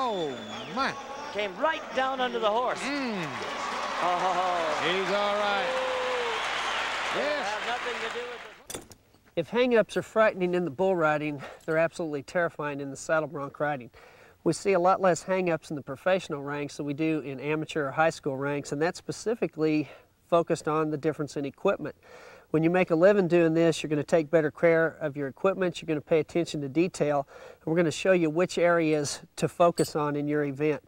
Oh, my. Came right down under the horse. Oh. He's all right. Yes. Have nothing to do with this. If hang-ups are frightening in the bull riding, they're absolutely terrifying in the saddle bronc riding. We see a lot less hang-ups in the professional ranks than we do in amateur or high school ranks, and that's specifically focused on the difference in equipment. When you make a living doing this, you're going to take better care of your equipment, you're going to pay attention to detail, and we're going to show you which areas to focus on in your event.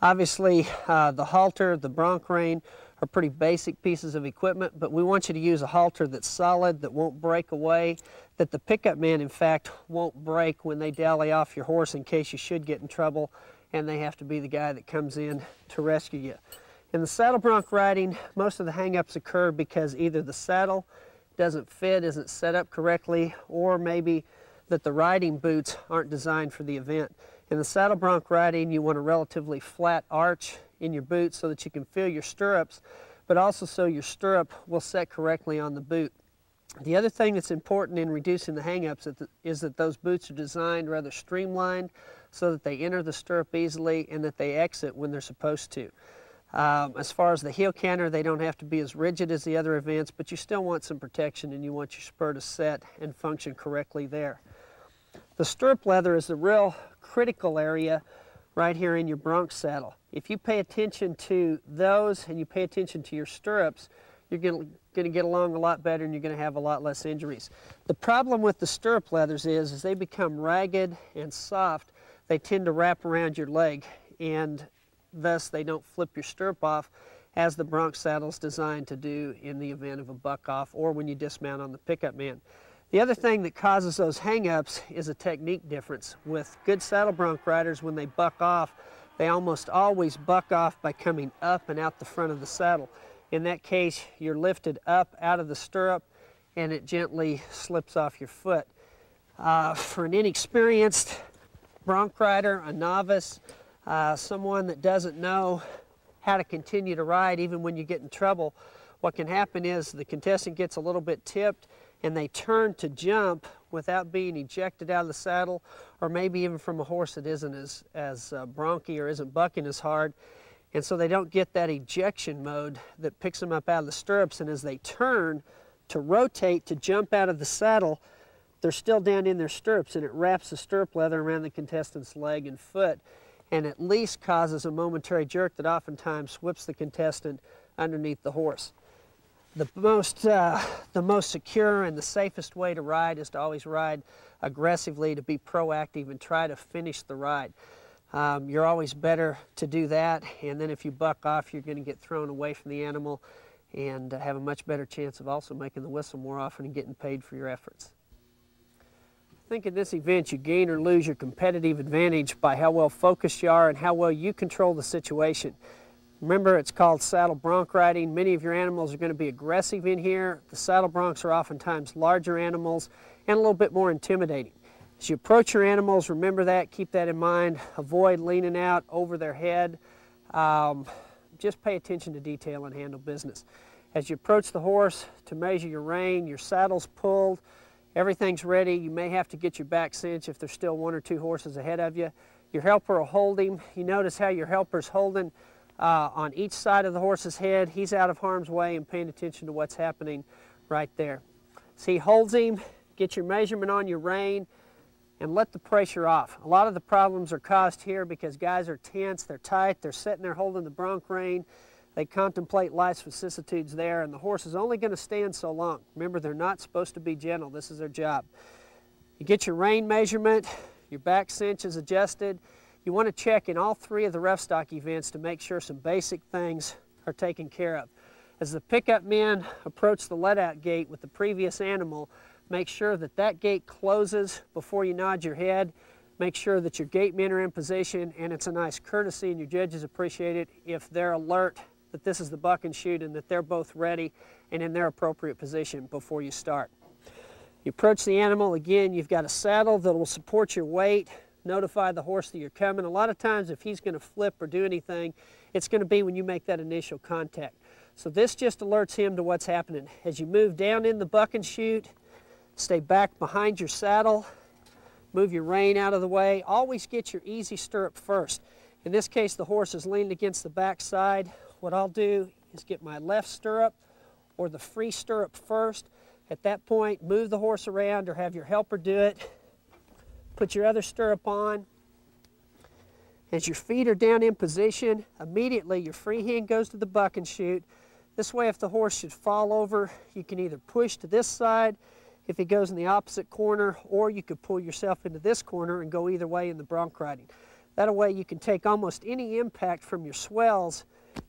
Obviously, the halter, the bronc rein are pretty basic pieces of equipment, but we want you to use a halter that's solid, that won't break away, that the pickup man, in fact, won't break when they dally off your horse in case you should get in trouble, and they have to be the guy that comes in to rescue you. In the saddle bronc riding, most of the hang-ups occur because either the saddle doesn't fit, isn't set up correctly, or maybe that the riding boots aren't designed for the event. In the saddle bronc riding, you want a relatively flat arch in your boots so that you can feel your stirrups, but also so your stirrup will set correctly on the boot. The other thing that's important in reducing the hang-ups is that those boots are designed rather streamlined so that they enter the stirrup easily and that they exit when they're supposed to. As far as the heel canter, they don't have to be as rigid as the other events, but you still want some protection and you want your spur to set and function correctly there. The stirrup leather is the real critical area right here in your bronc saddle. If you pay attention to those and you pay attention to your stirrups, you're going to get along a lot better and you're going to have a lot less injuries. The problem with the stirrup leathers is they become ragged and soft. They tend to wrap around your leg, and thus they don't flip your stirrup off as the bronc saddle is designed to do in the event of a buck off or when you dismount on the pickup man. The other thing that causes those hang-ups is a technique difference. With good saddle bronc riders, when they buck off, they almost always buck off by coming up and out the front of the saddle. In that case, you're lifted up out of the stirrup and it gently slips off your foot. For an inexperienced bronc rider, a novice, someone that doesn't know how to continue to ride even when you get in trouble, what can happen is the contestant gets a little bit tipped and they turn to jump without being ejected out of the saddle, or maybe even from a horse that isn't as bronky or isn't bucking as hard. And so they don't get that ejection mode that picks them up out of the stirrups, and as they turn to rotate to jump out of the saddle, they're still down in their stirrups, and it wraps the stirrup leather around the contestant's leg and foot, and at least causes a momentary jerk that oftentimes whips the contestant underneath the horse. The most secure and the safest way to ride is to always ride aggressively, to be proactive and try to finish the ride. You're always better to do that, and then if you buck off, you're going to get thrown away from the animal and have a much better chance of also making the whistle more often and getting paid for your efforts. I think in this event you gain or lose your competitive advantage by how well focused you are and how well you control the situation. Remember, it's called saddle bronc riding. Many of your animals are going to be aggressive in here. The saddle broncs are oftentimes larger animals and a little bit more intimidating. As you approach your animals, remember that, keep that in mind. Avoid leaning out over their head. Just pay attention to detail and handle business. As you approach the horse to measure your rein, your saddle's pulled, everything's ready. You may have to get your back cinch if there's still one or two horses ahead of you. Your helper will hold him. You notice how your helper's holding on each side of the horse's head. He's out of harm's way and paying attention to what's happening right there. So he holds him, get your measurement on your rein, and let the pressure off. A lot of the problems are caused here because guys are tense, they're tight, they're sitting there holding the bronc rein, they contemplate life's vicissitudes there, and the horse is only going to stand so long. Remember, they're not supposed to be gentle. This is their job. You get your rein measurement, your back cinch is adjusted. You want to check in all three of the rough stock events to make sure some basic things are taken care of. As the pickup men approach the let-out gate with the previous animal, make sure that that gate closes before you nod your head. Make sure that your gate men are in position, and it's a nice courtesy, and your judges appreciate it if they're alert that this is the buck and shoot and that they're both ready and in their appropriate position before you start. You approach the animal, again, you've got a saddle that will support your weight, notify the horse that you're coming. A lot of times if he's going to flip or do anything, it's going to be when you make that initial contact. So this just alerts him to what's happening. As you move down in the buck and shoot, stay back behind your saddle. Move your rein out of the way. Always get your easy stirrup first. In this case, the horse is leaned against the back side. What I'll do is get my left stirrup or the free stirrup first. At that point, move the horse around or have your helper do it. Put your other stirrup on. As your feet are down in position, immediately your free hand goes to the buck and shoot. This way, if the horse should fall over, you can either push to this side if he goes in the opposite corner, or you could pull yourself into this corner and go either way in the bronc riding. That way you can take almost any impact from your swells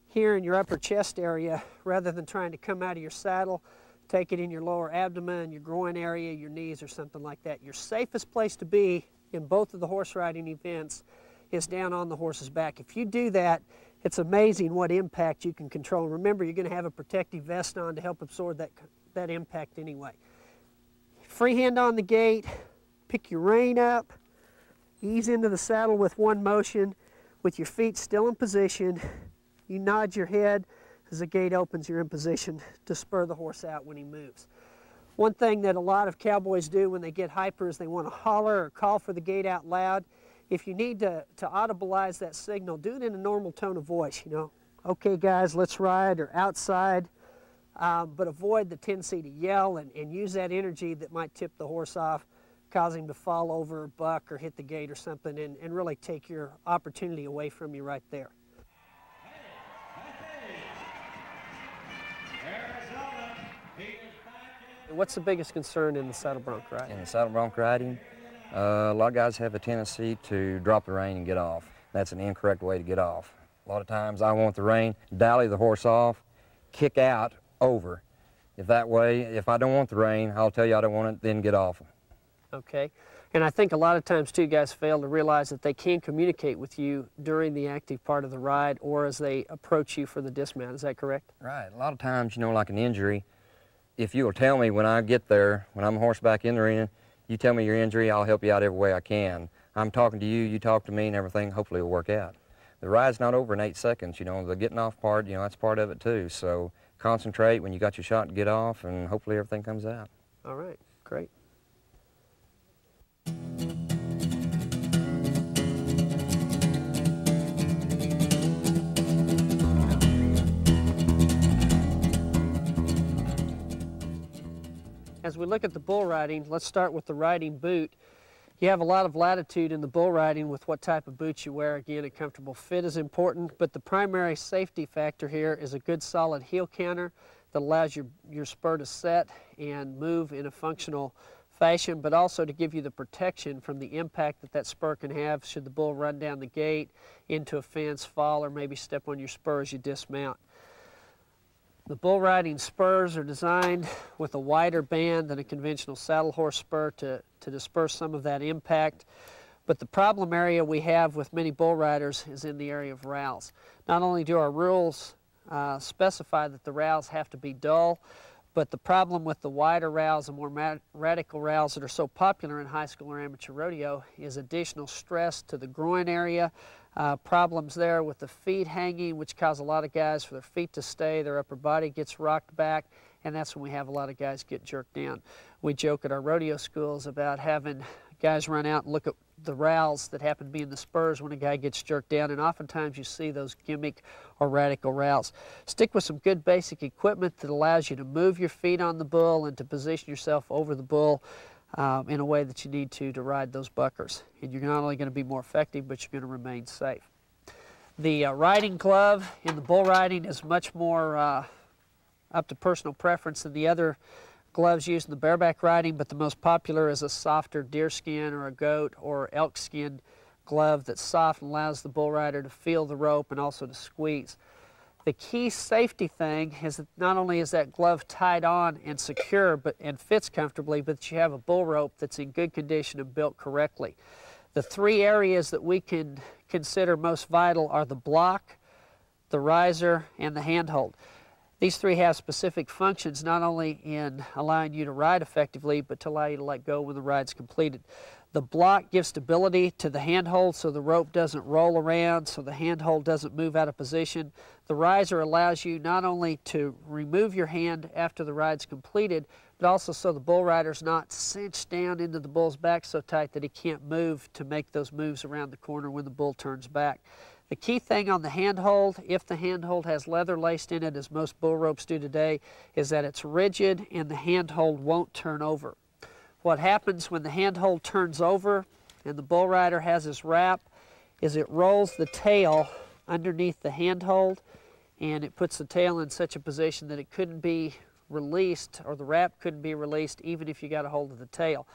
here in your upper chest area rather than trying to come out of your saddle, take it in your lower abdomen, your groin area, your knees, or something like that. Your safest place to be in both of the horse riding events is down on the horse's back. If you do that, it's amazing what impact you can control. Remember, you're going to have a protective vest on to help absorb that impact anyway. Freehand on the gate, pick your rein up, ease into the saddle with one motion with your feet still in position. You nod your head as the gate opens, you're in position to spur the horse out when he moves. One thing that a lot of cowboys do when they get hyper is they want to holler or call for the gate out loud. If you need to audibilize that signal, do it in a normal tone of voice, you know. Okay guys, let's ride, or outside. But avoid the tendency to yell and use that energy that might tip the horse off, cause him to fall over, buck, or hit the gate or something, and really take your opportunity away from you right there. What's the biggest concern in the saddle bronc riding? In the saddle bronc riding, a lot of guys have a tendency to drop the rein and get off. That's an incorrect way to get off. A lot of times I want the rein, dally the horse off, kick out, over. If that way, if I don't want the rein, I'll tell you I don't want it, then get off. Okay. And I think a lot of times too, guys fail to realize that they can communicate with you during the active part of the ride or as they approach you for the dismount. Is that correct? Right. A lot of times, you know, like an injury, if you'll tell me when I get there, when I'm horseback in the arena, you tell me your injury, I'll help you out every way I can. I'm talking to you, you talk to me, and everything hopefully will work out. The ride's not over in 8 seconds, you know, the getting off part, you know, that's part of it too. So concentrate when you got your shot to get off, and hopefully everything comes out. All right, great. As we look at the bull riding, let's start with the riding boot. You have a lot of latitude in the bull riding with what type of boots you wear. Again, a comfortable fit is important, but the primary safety factor here is a good solid heel counter that allows your spur to set and move in a functional fashion, but also to give you the protection from the impact that spur can have should the bull run down the gate, into a fence, fall, or maybe step on your spur as you dismount. The bull riding spurs are designed with a wider band than a conventional saddle horse spur to disperse some of that impact. But the problem area we have with many bull riders is in the area of rowels. Not only do our rules specify that the rowels have to be dull, but the problem with the wider rowels and more radical rowels that are so popular in high school or amateur rodeo is additional stress to the groin area, problems there with the feet hanging, which cause a lot of guys for their feet to stay, their upper body gets rocked back, and that's when we have a lot of guys get jerked down. We joke at our rodeo schools about having guys run out and look at the rowels that happen to be in the spurs when a guy gets jerked down, and oftentimes you see those gimmick or radical rowels. Stick with some good basic equipment that allows you to move your feet on the bull and to position yourself over the bull in a way that you need to ride those buckers. And you're not only going to be more effective, but you're going to remain safe. The riding glove in the bull riding is much more up to personal preference than the other gloves used in the bareback riding, but the most popular is a softer deerskin or a goat or elk skin glove that's soft and allows the bull rider to feel the rope and also to squeeze. The key safety thing is that not only is that glove tied on and secure and fits comfortably, but that you have a bull rope that's in good condition and built correctly. The three areas that we can consider most vital are the block, the riser, and the handhold. These three have specific functions, not only in allowing you to ride effectively, but to allow you to let go when the ride's completed. The block gives stability to the handhold so the rope doesn't roll around, so the handhold doesn't move out of position. The riser allows you not only to remove your hand after the ride's completed, but also so the bull rider's not cinched down into the bull's back so tight that he can't move to make those moves around the corner when the bull turns back. The key thing on the handhold, if the handhold has leather laced in it, as most bull ropes do today, is that it's rigid and the handhold won't turn over. What happens when the handhold turns over and the bull rider has his wrap is it rolls the tail underneath the handhold, and it puts the tail in such a position that it couldn't be released, or the wrap couldn't be released even if you got a hold of the tail.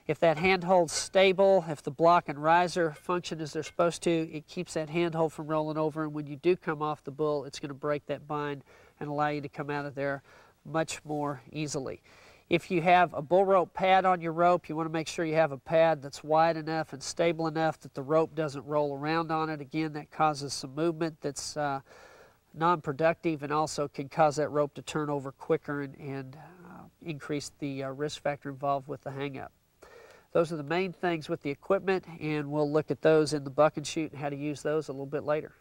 If that handhold's stable, if the block and riser function as they're supposed to, it keeps that handhold from rolling over, and when you do come off the bull, it's going to break that bind and allow you to come out of there much more easily. If you have a bull rope pad on your rope, you want to make sure you have a pad that's wide enough and stable enough that the rope doesn't roll around on it. Again, that causes some movement that's non-productive, and also can cause that rope to turn over quicker and increase the risk factor involved with the hang-up. Those are the main things with the equipment, and we'll look at those in the buck and shoot and how to use those a little bit later.